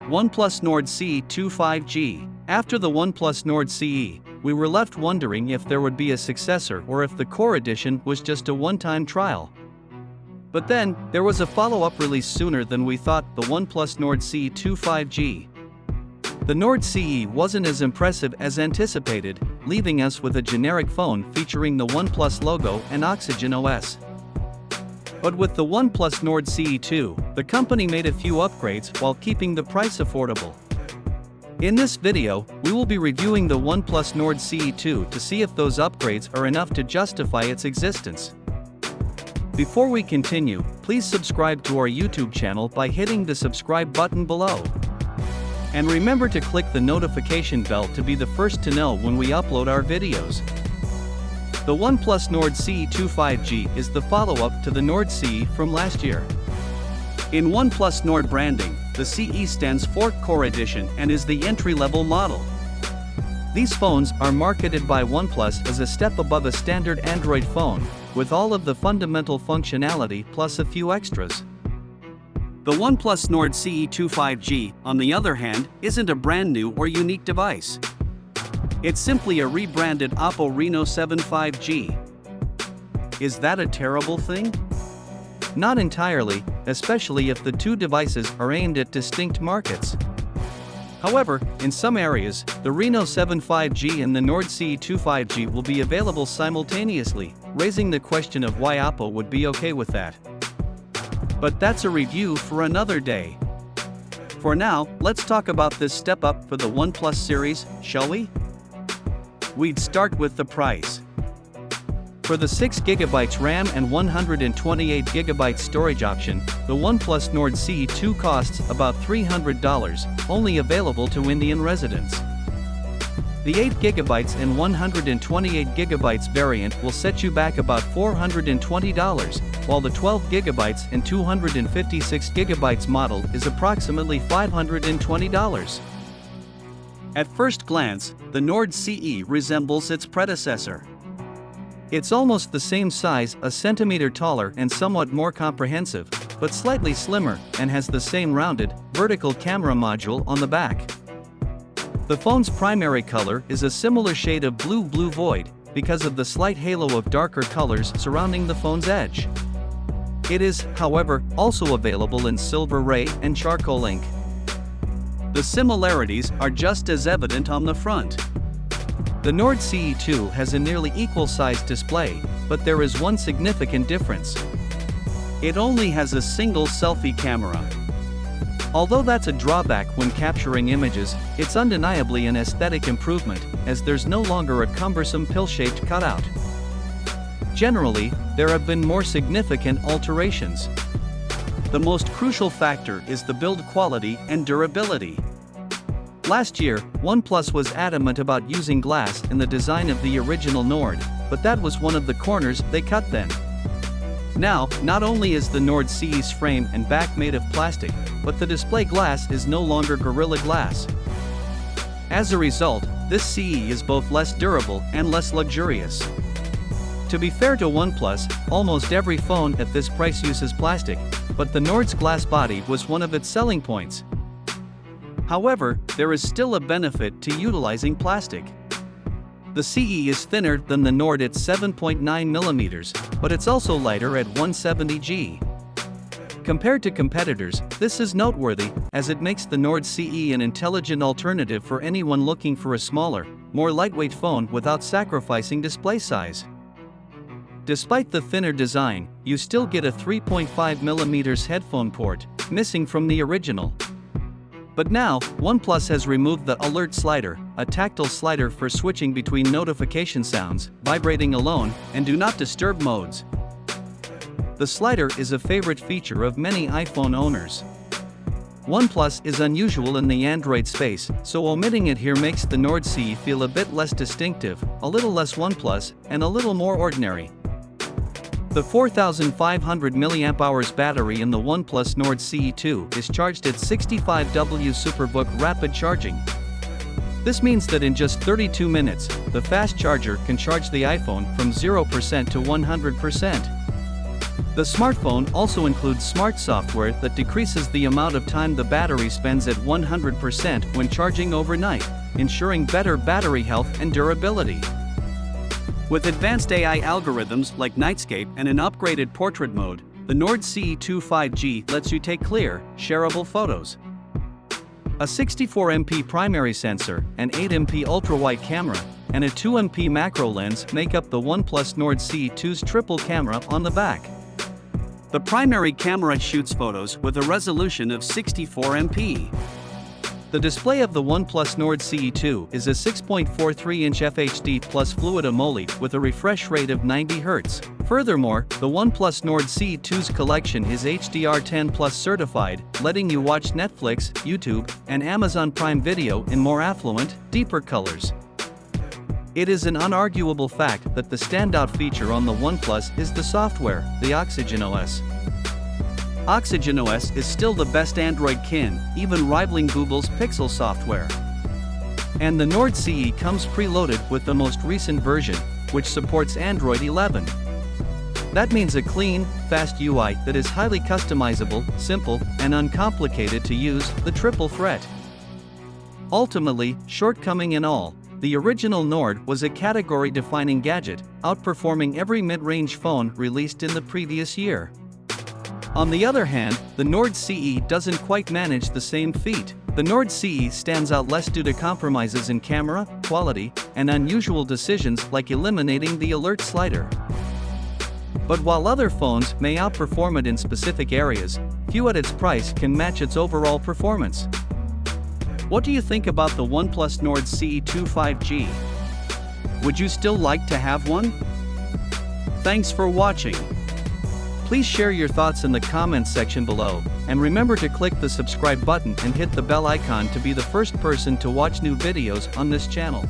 OnePlus Nord CE 5G. After the OnePlus Nord CE, we were left wondering if there would be a successor or if the Core Edition was just a one-time trial. But then, there was a follow-up release sooner than we thought, the OnePlus Nord CE 5G. The Nord CE wasn't as impressive as anticipated, leaving us with a generic phone featuring the OnePlus logo and OxygenOS. But with the OnePlus Nord CE 2, the company made a few upgrades while keeping the price affordable. In this video, we will be reviewing the OnePlus Nord CE 2 to see if those upgrades are enough to justify its existence. Before we continue, please subscribe to our YouTube channel by hitting the subscribe button below. And remember to click the notification bell to be the first to know when we upload our videos. The OnePlus Nord CE 5G is the follow-up to the Nord CE from last year. In OnePlus Nord branding, the CE stands for Core Edition and is the entry-level model. These phones are marketed by OnePlus as a step above a standard Android phone, with all of the fundamental functionality plus a few extras. The OnePlus Nord CE 5G, on the other hand, isn't a brand new or unique device. It's simply a rebranded Oppo Reno 7 5G. Is that a terrible thing? Not entirely, especially if the two devices are aimed at distinct markets. However, in some areas, the Reno 7 5G and the Nord CE 5G will be available simultaneously, raising the question of why Oppo would be okay with that. But that's a review for another day. For now, let's talk about this step up for the OnePlus series, shall we? We'd start with the price. For the 6GB RAM and 128GB storage option, the OnePlus Nord CE 2 costs about $300, only available to Indian residents. The 8GB and 128GB variant will set you back about $420, while the 12GB and 256GB model is approximately $520. At first glance, the Nord CE resembles its predecessor. It's almost the same size, a centimeter taller and somewhat more comprehensive, but slightly slimmer, and has the same rounded, vertical camera module on the back. The phone's primary color is a similar shade of blue void, because of the slight halo of darker colors surrounding the phone's edge. It is, however, also available in silver ray and charcoal ink. The similarities are just as evident on the front. The Nord CE 2 has a nearly equal-sized display, but there is one significant difference. It only has a single selfie camera. Although that's a drawback when capturing images, it's undeniably an aesthetic improvement, as there's no longer a cumbersome pill-shaped cutout. Generally, there have been more significant alterations. The most crucial factor is the build quality and durability. Last year, OnePlus was adamant about using glass in the design of the original Nord, but that was one of the corners they cut then. Now, not only is the Nord CE's frame and back made of plastic, but the display glass is no longer Gorilla Glass. As a result, this CE is both less durable and less luxurious. To be fair to OnePlus, almost every phone at this price uses plastic, but the Nord's glass body was one of its selling points. However, there is still a benefit to utilizing plastic. The CE is thinner than the Nord at 7.9mm, but it's also lighter at 170G. Compared to competitors, this is noteworthy, as it makes the Nord CE an intelligent alternative for anyone looking for a smaller, more lightweight phone without sacrificing display size. Despite the thinner design, you still get a 3.5mm headphone port, missing from the original. But now, OnePlus has removed the Alert slider, a tactile slider for switching between notification sounds, vibrating alone, and Do Not Disturb modes. The slider is a favorite feature of many iPhone owners. OnePlus is unusual in the Android space, so omitting it here makes the Nord CE feel a bit less distinctive, a little less OnePlus, and a little more ordinary. The 4,500 mAh battery in the OnePlus Nord CE 2 is charged at 65W SuperVOOC rapid charging. This means that in just 32 minutes, the fast charger can charge the iPhone from 0% to 100%. The smartphone also includes smart software that decreases the amount of time the battery spends at 100% when charging overnight, ensuring better battery health and durability. With advanced AI algorithms like Nightscape and an upgraded portrait mode, the Nord CE 2 5G lets you take clear, shareable photos. A 64MP primary sensor, an 8MP ultra-wide camera, and a 2MP macro lens make up the OnePlus Nord CE 2's triple camera on the back. The primary camera shoots photos with a resolution of 64MP. The display of the OnePlus Nord CE 2 is a 6.43-inch FHD plus Fluid AMOLED with a refresh rate of 90 Hz. Furthermore, the OnePlus Nord CE 2's collection is HDR10 Plus certified, letting you watch Netflix, YouTube, and Amazon Prime Video in more affluent, deeper colors. It is an unarguable fact that the standout feature on the OnePlus is the software, the OxygenOS. OxygenOS is still the best Android kin, even rivaling Google's Pixel software. And the Nord CE comes preloaded with the most recent version, which supports Android 11. That means a clean, fast UI that is highly customizable, simple, and uncomplicated to use, the triple threat. Ultimately, shortcoming in all, the original Nord was a category-defining gadget, outperforming every mid-range phone released in the previous year. On the other hand, the Nord CE doesn't quite manage the same feat. The Nord CE stands out less due to compromises in camera, quality, and unusual decisions like eliminating the alert slider. But while other phones may outperform it in specific areas, few at its price can match its overall performance. What do you think about the OnePlus Nord CE 2 5G? Would you still like to have one? Thanks for watching. Please share your thoughts in the comments section below, and remember to click the subscribe button and hit the bell icon to be the first person to watch new videos on this channel.